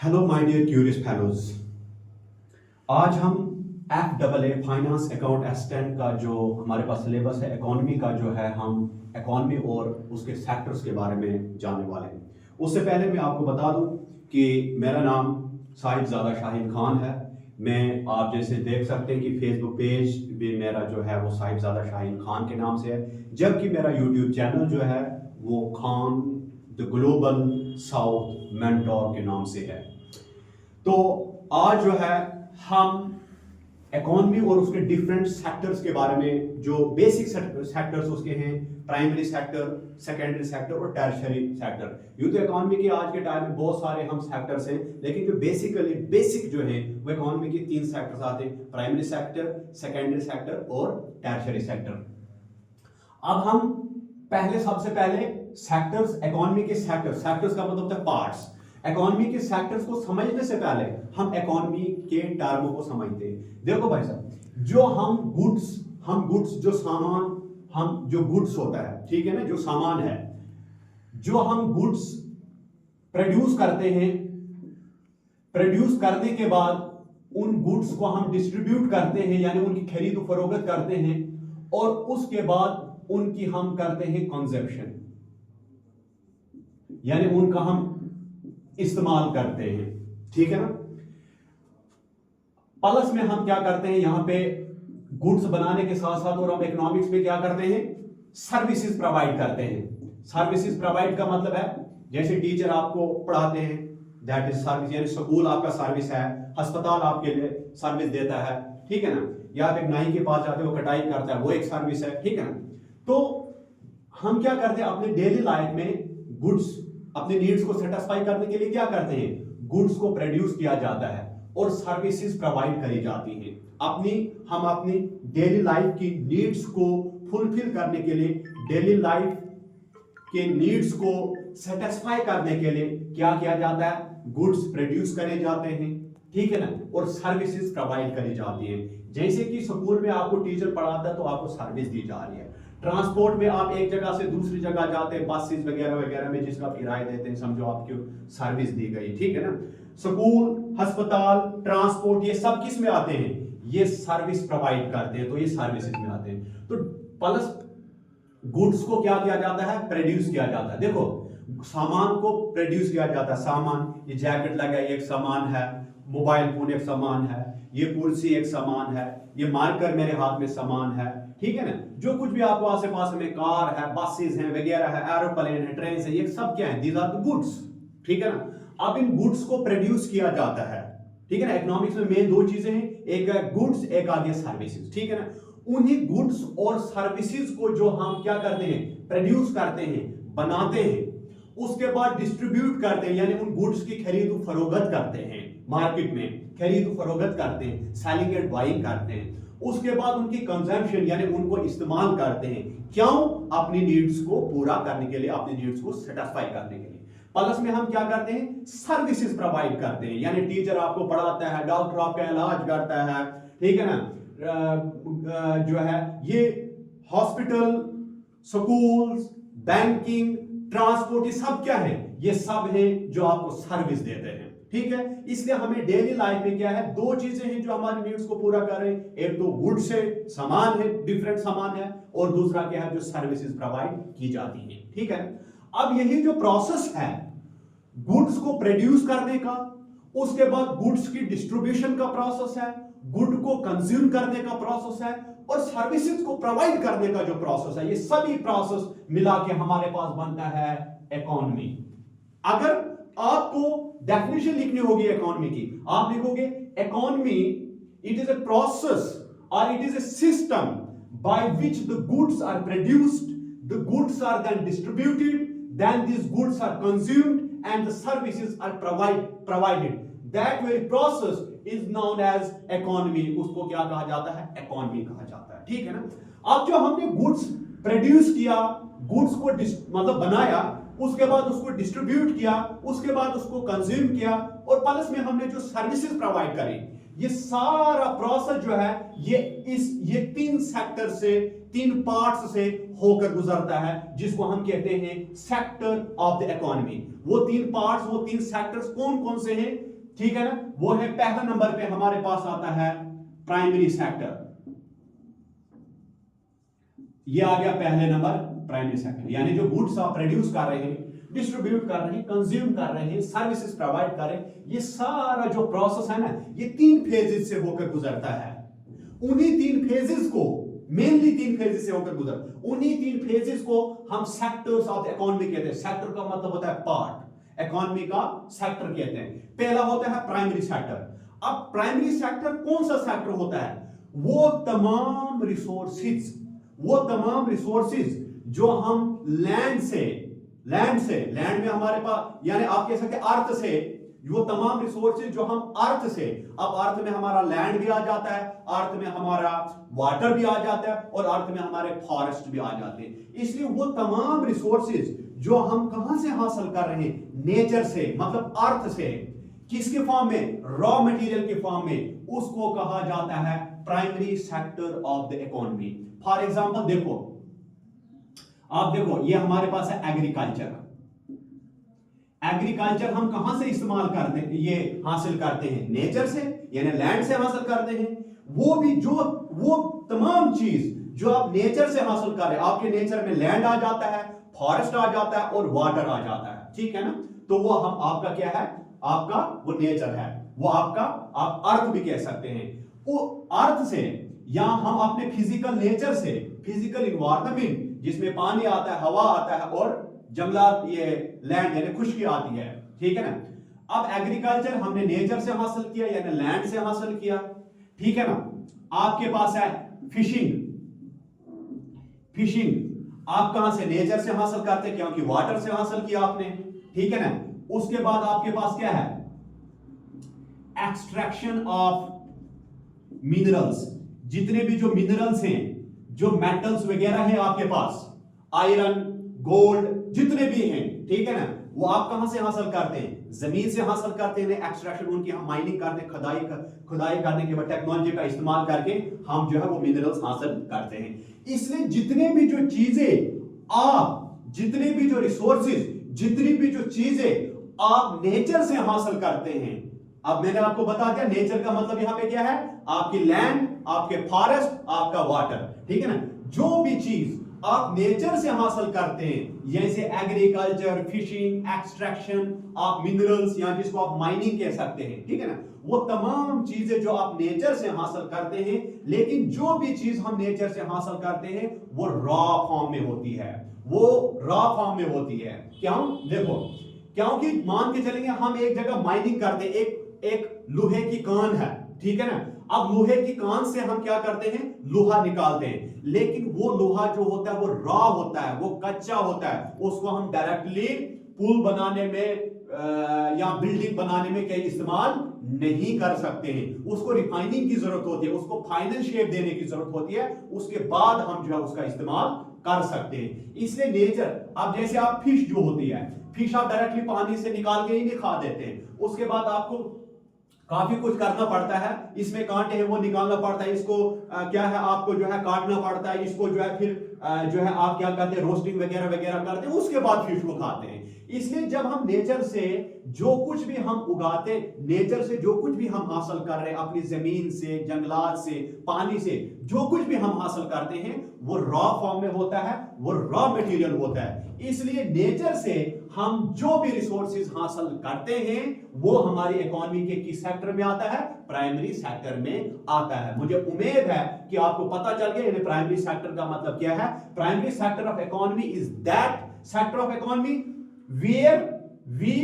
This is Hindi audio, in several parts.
Hello my dear curious fellows. आज हम FAA फाइनेंस अकाउंट असिस्टेंट का जो हमारे पास सिलेबस है इकोनॉमी का जो है हम इकोनॉमी और उसके सेक्टर्स के बारे में जानने वाले हैं। उससे पहले मैं आपको बता दूं कि मेरा नाम साहिबजादा शाहीन खान है। मैं आप जैसे देख सकते हैं कि फेसबुक पेज भी मेरा जो है वो साहिबजादा शाहीन खान के नाम से है, जबकि मेरा यूट्यूब चैनल जो है वो Khan the global south mentor के नाम से है। तो आज जो है हम इकोनॉमी और उसके डिफरेंट सेक्टर्स के बारे में, जो बेसिक सेक्टर्स उसके हैं, प्राइमरी सेक्टर, सेकेंडरी सेक्टर और टर्शियरी सेक्टर। यूं तो इकोनॉमी के आज के टाइम में बहुत सारे हम सेक्टर्स हैं, लेकिन जो बेसिक जो है वो इकोनॉमी के 3 सेक्टर्स आते हैं: प्राइमरी सेक्टर, सेकेंडरी सेक्टर और टर्शियरी सेक्टर। अब हम सबसे पहले सेक्टर्स, इकोनॉमी के सेक्टर्स का मतलब होता है पार्ट्स। इकोनॉमी के सेक्टर्स को समझने से पहले हम इकोनॉमी के टर्मों को समझते हैं। देखो भाई साहब, जो हम गुड्स जो सामान, हम जो गुड्स होता है, ठीक है ना, जो सामान है, जो हम गुड्स प्रोड्यूस करते हैं, प्रोड्यूस करने के बाद उन गुड्स को हम डिस्ट्रीब्यूट करते हैं, यानी उनकी खरीद फरोख्त करते हैं, और उसके बाद उनकी हम करते हैं कंजप्शन, यानी उनका हम इस्तेमाल करते हैं, ठीक है ना। प्लस में हम क्या करते हैं, यहां पे गुड्स बनाने के साथ साथ, और हम इकोनॉमिक्स में क्या करते हैं, सर्विसेज प्रोवाइड करते हैं। सर्विसेज प्रोवाइड का मतलब है, जैसे टीचर आपको पढ़ाते हैं, दैट इज सर्विस, यानी स्कूल आपका सर्विस है, अस्पताल आपके लिए सर्विस देता है, ठीक है ना, या आप एक नाई के पास जाते हो, कटाई करता है, वो एक सर्विस है, ठीक है ना। तो हम क्या करते हैं अपने डेली लाइफ में, गुड्स अपने नीड्स को सेटिस्फाई करने के लिए क्या करते हैं, गुड्स को प्रोड्यूस किया जाता है और सर्विसेज प्रोवाइड करी जाती हैं। हम अपनी डेली लाइफ की नीड्स को फुलफिल करने के लिए, डेली लाइफ के नीड्स को सेटिस्फाई करने के लिए क्या किया जाता है, गुड्स प्रोड्यूस करे जाते हैं, ठीक है ना, और सर्विसेज प्रोवाइड करी जाती है। जैसे कि स्कूल में आपको टीचर पढ़ाता है तो आपको सर्विस दी जा रही है। ट्रांसपोर्ट में आप एक जगह से दूसरी जगह जाते हैं, बसेस वगैरह वगैरह में जिसका आप किराया देते हैं, समझो आपको सर्विस दी गई, ठीक है ना। स्कूल, अस्पताल, ट्रांसपोर्ट, ये सब किस में आते हैं, ये सर्विस प्रोवाइड करते हैं, तो ये सर्विसेज में आते हैं। तो प्लस गुड्स को क्या किया जाता है, प्रोड्यूस किया जाता है। देखो, सामान को प्रोड्यूस किया जाता है, सामान, ये जैकेट लगा ये एक सामान है, मोबाइल फोन एक सामान है, ये कुर्सी एक सामान है, ये मार्कर मेरे हाथ में सामान है, ठीक है ना। जो कुछ भी आपको आस पास में कार है, बसेस हैं वगैरह है, एरोप्लेन है, ट्रेन है, ये सब क्या है, दीज आर द गुड्स, ठीक है ना। अब इन गुड्स को प्रोड्यूस किया जाता है, ठीक है ना। इकोनॉमिक्स में मेन 2 चीजें हैं, एक है गुड्स, एक आ गया सर्विसेज, ठीक है ना। उन्हीं गुड्स और सर्विसेज को जो हम क्या करते हैं, प्रोड्यूस करते हैं, बनाते हैं, उसके बाद डिस्ट्रीब्यूट करते हैं, यानी उन गुड्स की खरीद फरोख्त करते हैं, मार्केट में खरीद फरोख्त करते हैं, सेलिंग एंड बाइंग करते हैं। उसके बाद उनकी कंजम्पशन, यानी उनको इस्तेमाल करते हैं, क्यों, अपनी नीड्स को पूरा करने के लिए, अपनी नीड्स को सेटिस्फाई करने के लिए। प्लस में हम क्या करते हैं, सर्विसेज प्रोवाइड करते हैं, यानी टीचर आपको पढ़ाता है, डॉक्टर आपका इलाज करता है, ठीक है ना, जो है ये हॉस्पिटल, स्कूल्स, बैंकिंग, ट्रांसपोर्ट, ये सब क्या है, ये सब है जो आपको सर्विस देते हैं, ठीक है। इसलिए हमें डेली लाइफ में क्या है, 2 चीजें हैं जो हमारी नीड्स को पूरा कर रहे हैं, एक तो गुड्स है, सामान है, डिफरेंट सामान है, और दूसरा क्या है, जो सर्विसेज प्रोवाइड की जाती है, ठीक है। अब यही जो प्रोसेस है गुड्स को प्रोड्यूस करने का, उसके बाद गुड्स की डिस्ट्रीब्यूशन का प्रोसेस है, गुड को कंज्यूम करने का प्रोसेस है, और सर्विसेज को प्रोवाइड करने का जो प्रोसेस है, ये सभी प्रोसेस मिला के हमारे पास बनता है इकोनॉमी। अगर आपको डेफिनेशन लिखनी होगी इकोनॉमी की, आप लिखोगे economy, it is a process और it is a system by which the goods are produced, the goods are then distributed, then these goods are consumed and the services are provided. That very process is known as economy. उसको क्या कहा जाता है, इकोनॉमी कहा जाता है, ठीक है ना। अब जो हमने गुड्स प्रोड्यूस किया, गुड्स को मतलब बनाया, उसके बाद उसको डिस्ट्रीब्यूट किया, उसके बाद उसको कंज्यूम किया, और प्लस में हमने जो सर्विसेज प्रोवाइड करी, ये सारा प्रोसेस जो है ये 3 सेक्टर से, 3 पार्ट्स से होकर गुजरता है, जिसको हम कहते हैं सेक्टर ऑफ द इकोनॉमी। वो 3 पार्ट्स, वो 3 सेक्टर्स कौन कौन से हैं, ठीक है ना, वो है पहला नंबर पे हमारे पास आता है प्राइमरी सेक्टर। ये आ गया पहले नंबर प्राइमरी सेक्टर, यानी जो गुड्स आप प्रोड्यूस कर रहे हैं, डिस्ट्रीब्यूट कर रहे हैं, कंज्यूम कर रहे हैं, सर्विसेज प्रोवाइड कर रहे हैं, ये सारा जो प्रोसेस है ना, ये 3 फेजेस से होकर गुजरता है। उन्हीं 3 फेजेस को, मेनली 3 फेजेस से होकर उन्हीं 3 फेजेस को हम सेक्टर्स ऑफ द इकोनॉमी कहते हैं। सेक्टर का मतलब होता है पार्ट, इकोनॉमी का सेक्टर कहते हैं। पहला होता है प्राइमरी सेक्टर। अब प्राइमरी सेक्टर कौन सा सेक्टर होता है? वो तमाम रिसोर्सेज जो हम लैंड में हमारे पास, यानी आप कह सकते हैं अर्थ से, वो तमाम रिसोर्सेज जो हम अर्थ से, अब अर्थ में हमारा लैंड भी आ जाता है, अर्थ में हमारा वाटर भी आ जाता है, और अर्थ में हमारे फॉरेस्ट भी आ जाते हैं। इसलिए वो तमाम रिसोर्सेज जो हम कहां से हासिल कर रहे हैं? नेचर से, मतलब अर्थ से। किसके फॉर्म में? रॉ मटेरियल के फॉर्म में। उसको कहा जाता है primary sector of the economy. For example देखो, आप देखो, ये हमारे पास है एग्रीकल्चर। एग्रीकल्चर हम कहां से इस्तेमाल करते हैं? ये हासिल करते हैं नेचर से, यानी लैंड से हासिल करते हैं। वो भी वो तमाम चीज जो आप नेचर से हासिल कर रहे हैं, आपके नेचर में लैंड आ जाता है, फॉरेस्ट आ जाता है, और वाटर आ जाता है, ठीक है ना। तो वो आपका क्या है? आपका वो नेचर है, वो आपका आप अर्थ भी कह सकते हैं। वो अर्थ से, या हम अपने फिजिकल नेचर से, फिजिकल इन्वायरमेंट जिसमें पानी आता है, हवा आता है, और जंगलात, ये लैंड यानी खुशकी आती है, ठीक है ना। अब एग्रीकल्चर हमने नेचर से हासिल किया, यानी लैंड से हासिल किया, ठीक है ना। आपके पास है फिशिंग आप कहां से? नेचर से हासिल करते हैं, क्योंकि वाटर से हासिल किया आपने, ठीक है ना। उसके बाद आपके पास क्या है? Extraction of minerals. जितने भी जो मिनरल्स हैं, जो मेटल्स वगैरह हैं आपके पास, आयरन, गोल्ड, जितने भी हैं, ठीक है ना, वो आप कहां से हासिल करते हैं? जमीन से हासिल करते हैं। एक्सट्रैक्शन, उनकी हम माइनिंग करते हैं, खुदाई करने के बाद टेक्नोलॉजी का इस्तेमाल करके हम जो है वो मिनरल्स हासिल करते हैं। इसलिए जितने भी जो चीजें आप, जितने भी जो रिसोर्सेज, जितनी भी जो चीजें आप नेचर से हासिल करते हैं, अब मैंने आपको बता दिया नेचर का मतलब यहां पे क्या है? आपकी लैंड, आपके फॉरेस्ट, आपका वाटर, ठीक है ना। जो भी चीज आप नेचर से हासिल करते हैं, जैसे agriculture, fishing, extraction of minerals, या जिसको आप माइनिंग कह सकते हैं, ठीक है ना, वो तमाम चीजें जो आप नेचर से हासिल करते हैं। लेकिन जो भी चीज हम नेचर से हासिल करते हैं वो रॉ फॉर्म में होती है, क्यों? देखो, क्योंकि मान के चलेंगे हम एक जगह माइनिंग करते हैं, एक लोहे की कान है, ठीक है ना। अब लोहे की कान से हम क्या करते हैं? लोहा निकालते हैं, लेकिन वो लोहा जो होता है वो रॉ होता है, वो कच्चा होता है। उसको हम डायरेक्टली पुल बनाने में या बिल्डिंग बनाने में कहीं इस्तेमाल नहीं कर सकते हैं। उसको रिफाइनिंग की जरूरत होती है, उसको फाइनल शेप देने की जरूरत होती है, उसके बाद हम जो है उसका इस्तेमाल कर सकते हैं। इसलिए नेचर, अब जैसे आप फिश जो होती है, फिश आप डायरेक्टली पानी से निकाल के ही नहीं खा देते हैं, उसके बाद आपको काफी कुछ करना पड़ता है, इसमें कांटे हैं वो निकालना पड़ता है, इसको क्या है आपको जो है काटना पड़ता है, इसको जो है फिर जो है आप क्या करते हैं? रोस्टिंग वगैरह वगैरह करते हैं, उसके बाद फिश को खाते हैं। इसलिए जब हम नेचर से जो कुछ भी हम उगाते, नेचर से जो कुछ भी हम हासिल कर रहे हैं, अपनी जमीन से, जंगलात से, पानी से, जो कुछ भी हम हासिल करते हैं वो रॉ फॉर्म में होता है, वो रॉ मटेरियल होता है। इसलिए नेचर से हम जो भी रिसोर्सेज हासिल करते हैं वो हमारी इकोनॉमी के किस सेक्टर में आता है? प्राइमरी सेक्टर में आता है। मुझे उम्मीद है कि आपको पता चल गया यानी प्राइमरी सेक्टर का मतलब क्या है। Primary sector of economy is that sector of economy where we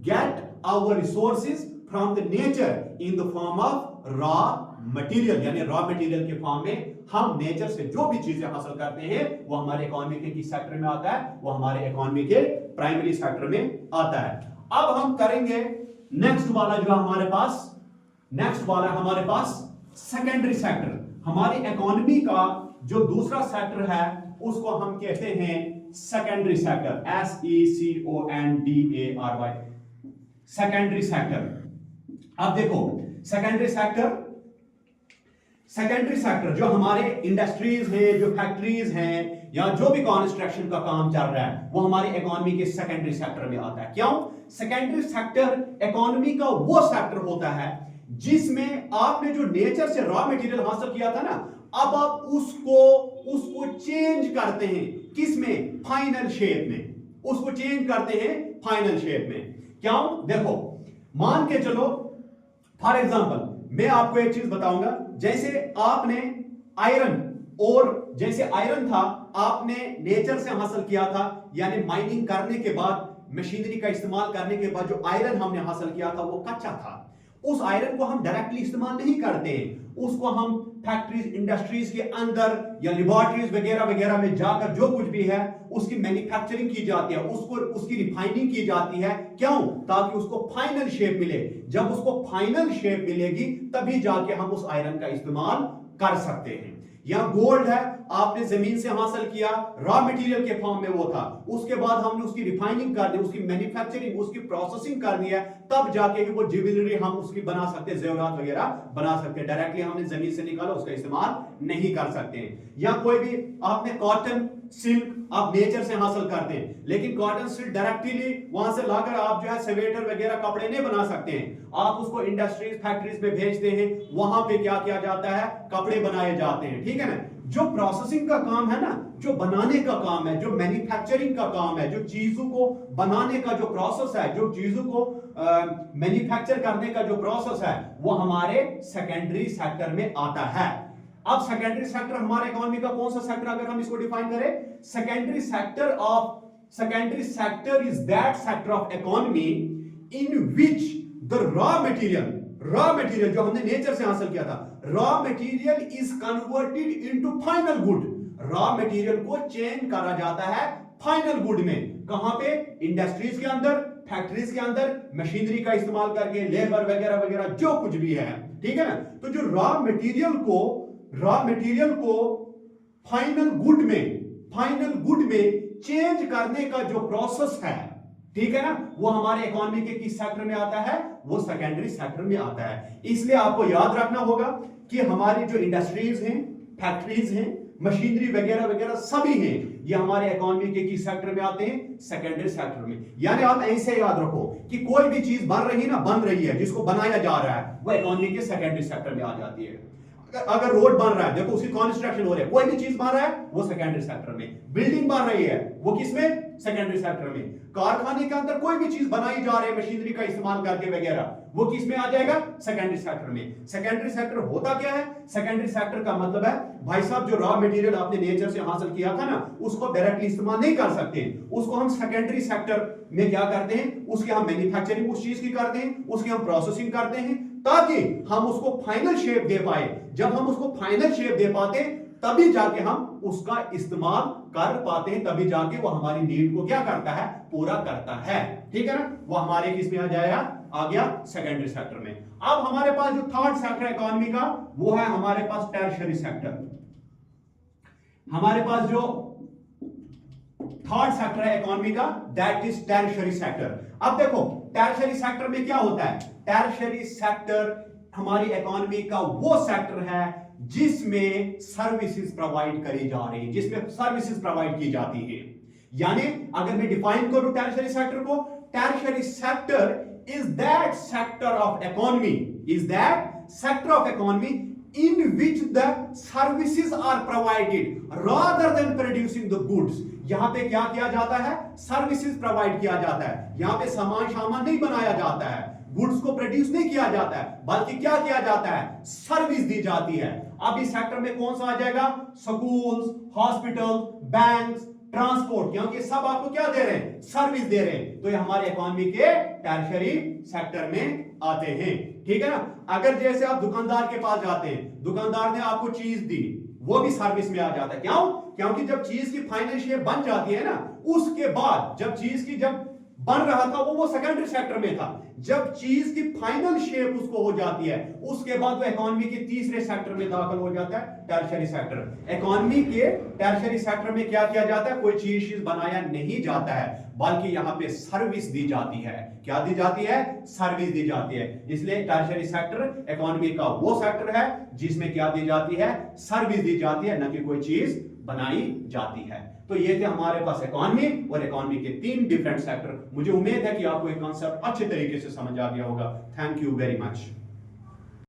get our resources from the nature in the form of raw material, यानी रॉ मटेरियल के फॉर्म में हम नेचर से जो भी चीजें हासिल करते हैं वो हमारे इकोनॉमी के किस सेक्टर में आता है? वो हमारे इकोनॉमी के प्राइमरी सेक्टर में आता है। अब हम करेंगे नेक्स्ट वाला जो हमारे पास सेकेंडरी सेक्टर। हमारी इकोनॉमी का जो दूसरा सेक्टर है उसको हम कहते हैं secondary sector, SECONDARY, secondary sector. अब देखो सेकेंडरी सेक्टर जो हमारे इंडस्ट्रीज हैं, जो फैक्ट्रीज हैं, या जो भी कंस्ट्रक्शन का काम चल रहा है वो हमारी इकोनॉमी के सेकेंडरी सेक्टर में आता है। क्यों? सेकेंडरी सेक्टर इकोनॉमी का वो सेक्टर होता है जिसमें आपने जो नेचर से रॉ मटेरियल हासिल किया था ना, अब आप उसको चेंज करते हैं, किसमें? फाइनल शेप में। उसको चेंज करते हैं फाइनल शेप में। क्यों? देखो, मान के चलो फॉर एग्जांपल मैं आपको एक चीज बताऊंगा, जैसे आपने आयरन, और जैसे आयरन था आपने नेचर से हासिल किया था, यानी माइनिंग करने के बाद, मशीनरी का इस्तेमाल करने के बाद जो आयरन हमने हासिल किया था वो कच्चा था। उस आयरन को हम डायरेक्टली इस्तेमाल नहीं करते हैं, उसको हम फैक्ट्रीज, इंडस्ट्रीज के अंदर या लेबोरेटरीज वगैरह वगैरह में जाकर जो कुछ भी है उसकी मैन्युफैक्चरिंग की जाती है, उसकी रिफाइनिंग की जाती है। क्यों? ताकि उसको फाइनल शेप मिले। जब उसको फाइनल शेप मिलेगी तभी जाके हम उस आयरन का इस्तेमाल कर सकते हैं। या गोल्ड है, आपने जमीन से हासिल किया, रॉ मटेरियल के फॉर्म में वो था, उसके बाद हमने उसकी रिफाइनिंग कर दी, उसकी मैन्युफैक्चरिंग, उसकी प्रोसेसिंग कर दी है, तब जाके ही वो ज्वेलरी हम उसकी बना सकते हैं, जेवरात वगैरह बना सकते हैं। डायरेक्टली हमने जमीन से निकाला उसका इस्तेमाल नहीं कर सकते हैं। या कोई भी आपने कॉटन, सिल्क आप नेचर से हासिल करते हैं, लेकिन कॉटन सिल्क डायरेक्टली वहां से लाकर आप जो है स्वेटर वगैरह कपड़े नहीं बना सकते हैं, आप उसको इंडस्ट्रीज, फैक्ट्रीज में भेजते हैं, वहां पे क्या किया जाता है? कपड़े बनाए जाते हैं। ठीक है ना? जो प्रोसेसिंग का काम है ना, जो बनाने का काम है, जो मैन्युफैक्चरिंग का काम है, जो चीजों को बनाने का जो प्रोसेस है, जो चीजों को मैन्युफैक्चर करने का जो प्रोसेस है, वो हमारे सेकेंडरी सेक्टर में आता है। अब सेकेंडरी सेक्टर हमारे इकोनॉमी का कौन सा सेक्टर, अगर हम इसको डिफाइन करें, secondary sector is that sector of economy in which the raw material जो हमने नेचर से हासिल किया था, raw material is converted into final good. Raw material को चेंज करा जाता है फाइनल गुड में। कहां पे? इंडस्ट्रीज के अंदर, फैक्ट्रीज के अंदर, मशीनरी का इस्तेमाल करके, लेबर वगैरह वगैरह जो कुछ भी है। ठीक है ना? तो जो रॉ मटेरियल को फाइनल गुड में चेंज करने का जो प्रोसेस है, ठीक है ना, वो हमारे इकोनॉमी के किस सेक्टर में आता है? वो सेकेंडरी सेक्टर में आता है। इसलिए आपको याद रखना होगा कि हमारी जो इंडस्ट्रीज हैं, फैक्ट्रीज हैं, मशीनरी वगैरह वगैरह सभी हैं, ये हमारे इकोनॉमी के किस सेक्टर में आते हैं? सेकेंडरी सेक्टर में। यानी आप ऐसे याद रखो कि कोई भी चीज बन रही है, जिसको बनाया जा रहा है, वो इकोनॉमी के सेकेंडरी सेक्टर में आ जाती है। अगर रोड बन रहा है, देखो उसकी कंस्ट्रक्शन हो रही है, कोई भी चीज बन रहा है वो सेकेंडरी सेक्टर में। बिल्डिंग बन रही है वो किसमें? सेकेंडरी सेक्टर में। कारखाने के अंदर कोई भी चीज बनाई जा रही है मशीनरी का इस्तेमाल करके वगैरह, वो किसमें आ जाएगा? सेकेंडरी सेक्टर में। सेकेंडरी सेक्टर होता क्या है? सेकेंडरी सेक्टर का मतलब है, भाई साहब, जो रॉ मटेरियल आपने नेचर से हासिल किया था ना, उसको डायरेक्टली इस्तेमाल नहीं कर सकते, उसको हम सेकेंडरी सेक्टर में क्या करते हैं? उसकी हम मैन्युफैक्चरिंग उस चीज की करते हैं, उसकी हम प्रोसेसिंग करते हैं, ताकि हम उसको फाइनल शेप दे पाए। जब हम उसको फाइनल शेप दे पाते तभी जाके हम उसका इस्तेमाल कर पाते हैं, तभी जाके वो हमारी नीड को क्या करता है? पूरा करता है। ठीक है ना? वो हमारे किस में आ जाएगा? आ गया सेकेंडरी सेक्टर में। अब हमारे पास जो थर्ड सेक्टर इकोनॉमी का, वो है हमारे पास टर्शियरी सेक्टर। हमारे पास जो थर्ड सेक्टर है इकोनॉमी का, दैट इज टर्शियरी सेक्टर। अब देखो टर्शियरी सेक्टर में क्या होता है? टर्शियरी सेक्टर हमारी इकोनॉमी का वो सेक्टर है जिसमें सर्विसेज प्रोवाइड करी जा रही है, जिसमें सर्विसेज प्रोवाइड की जाती है। यानी अगर मैं डिफाइन करूं टर्शियरी सेक्टर को, tertiary sector is that sector of economy in which the services are provided rather than producing the goods। यहां पे क्या किया जाता है? सर्विसेज प्रोवाइड किया जाता है। यहां पे सामान नहीं बनाया जाता है, गुड्स को प्रोड्यूस नहीं किया जाता है, बल्कि क्या किया जाता है? सर्विस दी जाती है। अब इस सेक्टर में कौन सा आ जाएगा? स्कूल्स, हॉस्पिटल, बैंक्स, ट्रांसपोर्ट, क्योंकि सब आपको क्या दे रहे हैं? सर्विस दे रहे हैं। तो ये हमारे इकोनॉमी के टर्शियरी सेक्टर में आते हैं। ठीक है ना? अगर जैसे आप दुकानदार के पास जाते हैं, दुकानदार ने आपको चीज दी, वो भी सर्विस में आ जाता है। क्यों? क्योंकि जब चीज की फाइनल शेप बन जाती है ना, उसके बाद जब बन रहा था वो सेकेंडरी सेक्टर में था, जब चीज की फाइनल शेप उसको हो जाती है, उसके बाद वो इकोनॉमी के तीसरे सेक्टर में दाखिल हो जाता है, टर्शियरी सेक्टर। इकोनॉमी के टर्शियरी सेक्टर में क्या किया जाता है? कोई चीज बनाया नहीं जाता है, बल्कि यहां पे सर्विस दी जाती है। क्या दी जाती है? सर्विस दी जाती है। इसलिए टर्शियरी सेक्टर इकोनॉमी का वो सेक्टर है जिसमें क्या दी जाती है? सर्विस दी जाती है, न कि कोई चीज बनाई जाती है। तो ये थे हमारे पास इकोनॉमी और इकोनॉमी के 3 डिफरेंट सेक्टर। मुझे उम्मीद है कि आपको ये कॉन्सेप्ट अच्छे तरीके से समझ आ गया होगा। Thank you very much.